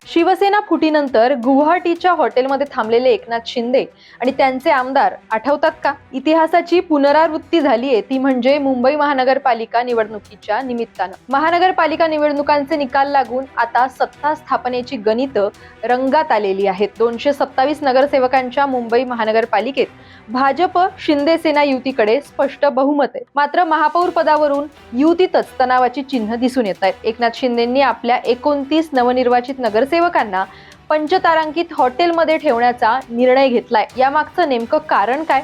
शिवसेना फुटीनंतर गुवाहाटीच्या हॉटेलमध्ये थांबलेले एकनाथ शिंदे आणि त्यांचे आमदार आठवतात का? इतिहासाची पुनरावृत्ती झालीये, ती म्हणजे मुंबई महानगरपालिका निवडणुकीच्या निमित्तानं. महानगरपालिका निवडणुकांचे निकाल लागून आता सत्ता स्थापनेची गणितं रंगात आलेली आहेत. 227 नगरसेवकांच्या मुंबई महानगरपालिकेत भाजप शिंदेसेना युतीकडे स्पष्ट बहुमत आहे. मात्र महापौर पदावरून युतीतच तणावाची चिन्ह दिसून येत आहेत. एकनाथ शिंदेंनी आपल्या 29 नवनिर्वाचित नगरसेवकांना पंचतारांकित हॉटेलमध्ये ठेवण्याचा निर्णय घेतलाय. यामागचं नेमकं कारण काय?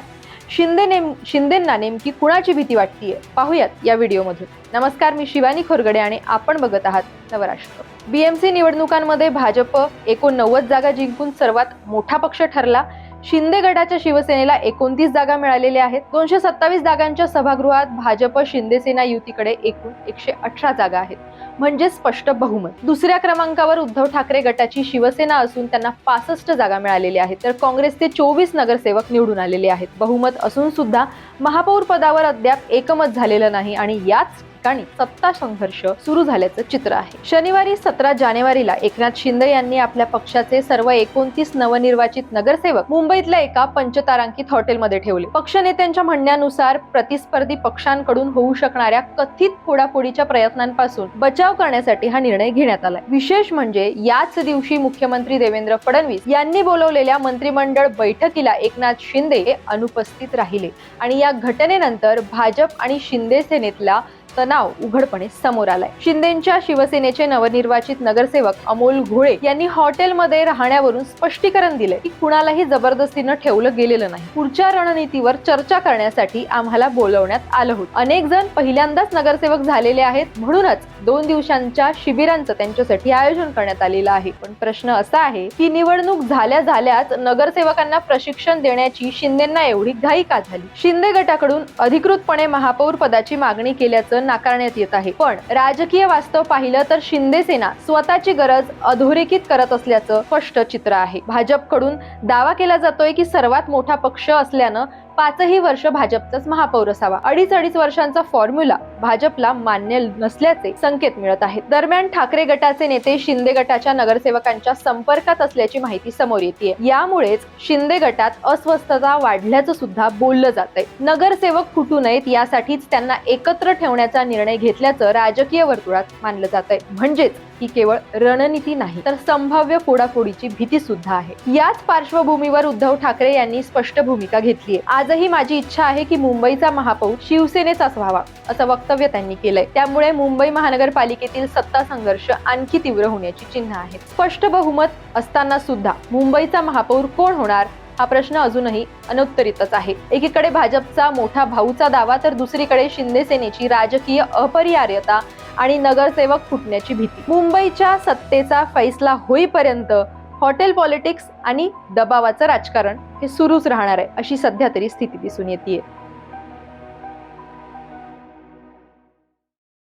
शिंदेंना नेमकी कुणाची भीती वाटतीये? पाहूयात या व्हिडिओमधून. नमस्कार, मी शिवानी खोरगडे आणि आपण बघत आहात नवराष्ट्र. बीएमसी निवडणुकांमध्ये भाजप 89 जागा जिंकून सर्वात मोठा पक्ष ठरला. शिंदे गटाच्या शिवसेनेला 29 जागा मिळालेल्या आहेत. 227 जागांच्या सभागृहात भाजप शिंदेसेना युतीकडे एकूण 118 जागा आहेत, म्हणजे स्पष्ट बहुमत. दुसऱ्या क्रमांकावर उद्धव ठाकरे गटाची शिवसेना असून त्यांना 65 जागा मिळालेल्या आहेत, तर काँग्रेसचे 24 नगरसेवक निवडून आलेले आहेत. बहुमत असून सुद्धा महापौर पदावर अद्याप एकमत झालेलं नाही आणि याच ठिकाणी सत्ता संघर्ष सुरू झाल्याचं चित्र आहे. शनिवारी 17 जानेवारीला एकनाथ शिंदे यांनी आपल्या पक्षाचे सर्व 29 नवनिर्वाचित नगरसेवक मुंबईतल्या एका पंचतारांकित हॉटेलमध्ये ठेवले. पक्षनेत्यांच्या म्हणण्यानुसार प्रतिस्पर्धी पक्षांकडून होऊ शकणाऱ्या कथित फोडाफोडीच्या प्रयत्नांपासून बचाव करण्यासाठी हा निर्णय घेण्यात आला. विशेष म्हणजे याच दिवशी मुख्यमंत्री देवेंद्र फडणवीस यांनी बोलवलेल्या मंत्रिमंडळ बैठकीला एकनाथ शिंदे हे अनुपस्थित राहिले आणि या घटनेनंतर भाजप आणि शिंदे सेनेतला तणाव उघडपणे समोर आलाय. शिंदेंच्या शिवसेनेचे नवनिर्वाचित नगरसेवक अमोल घोळे यांनी हॉटेलमध्ये राहण्यावरून स्पष्टीकरण दिले की कुणालाही जबरदस्तीनं ठेवलं गेलेलं नाही. पुढच्या रणनीतीवर चर्चा करण्यासाठी आम्हाला बोलवण्यात आलं होतं. अनेक जण पहिल्यांदाच नगरसेवक झालेले आहेत, म्हणूनच 2 दिवसांच्या शिबिरांचं त्यांच्यासाठी आयोजन करण्यात आलेलं आहे. पण प्रश्न असा आहे की निवडणूक झाल्याच नगरसेवकांना प्रशिक्षण देण्याची शिंदेंना एवढी घाई का झाली? शिंदे गटाकडून अधिकृतपणे महापौर पदाची मागणी केल्याचं नाकारण्यात येत आहे. पण राजकीय वास्तव पाहिलं तर शिंदे सेना स्वतःची गरज अधोरेखित करत असल्याचं स्पष्ट चित्र आहे. भाजपकडून दावा केला जातोय की सर्वात मोठा पक्ष असल्यानं 5ही वर्ष भाजपचाच महापौर असावा. अडीच वर्षांचा फॉर्म्युला भाजपला मान्य नसल्याचे संकेत मिळत आहेत. दरम्यान ठाकरे गटाचे नेते शिंदे गटाच्या नगरसेवकांच्या संपर्कात असल्याची माहिती समोर येते. यामुळेच शिंदे गटात अस्वस्थता वाढल्याचं सुद्धा बोललं जातंय. नगरसेवक फुटू नयेत यासाठीच त्यांना एकत्र ठेवण्याचा निर्णय घेतल्याचं राजकीय वर्तुळात मानलं जातंय. म्हणजेच ही केवळ रणनीती नाही तर संभाव्य फोडाफोडीची भीती सुद्धा आहे. याच पार्श्वभूमीवर उद्धव ठाकरे यांनी स्पष्ट भूमिका घेतली आहे. आजही माझी इच्छा आहे की मुंबईचा महापौर शिवसेनेचाच व्हावा, असं वक्तव्य त्यांनी केलंय. त्यामुळे मुंबई महानगरपालिकेतील सत्ता संघर्ष आणखी तीव्र होण्याची चिन्ह आहेत. स्पष्ट बहुमत असताना सुद्धा मुंबईचा महापौर कोण होणार हा प्रश्न अजूनही अनुत्तरितच आहे. एकीकडे भाजपचा मोठा भाऊचा दावा तर दुसरीकडे शिंदे सेनेची राजकीय अपरिहार्यता आणि नगरसेवक फुटण्याची भीती. मुंबईच्या सत्तेचा फैसला होईपर्यंत हॉटेल पॉलिटिक्स आणि दबावाचं राजकारण हे सुरूच राहणार आहे, अशी सध्या तरी स्थिती दिसून येते.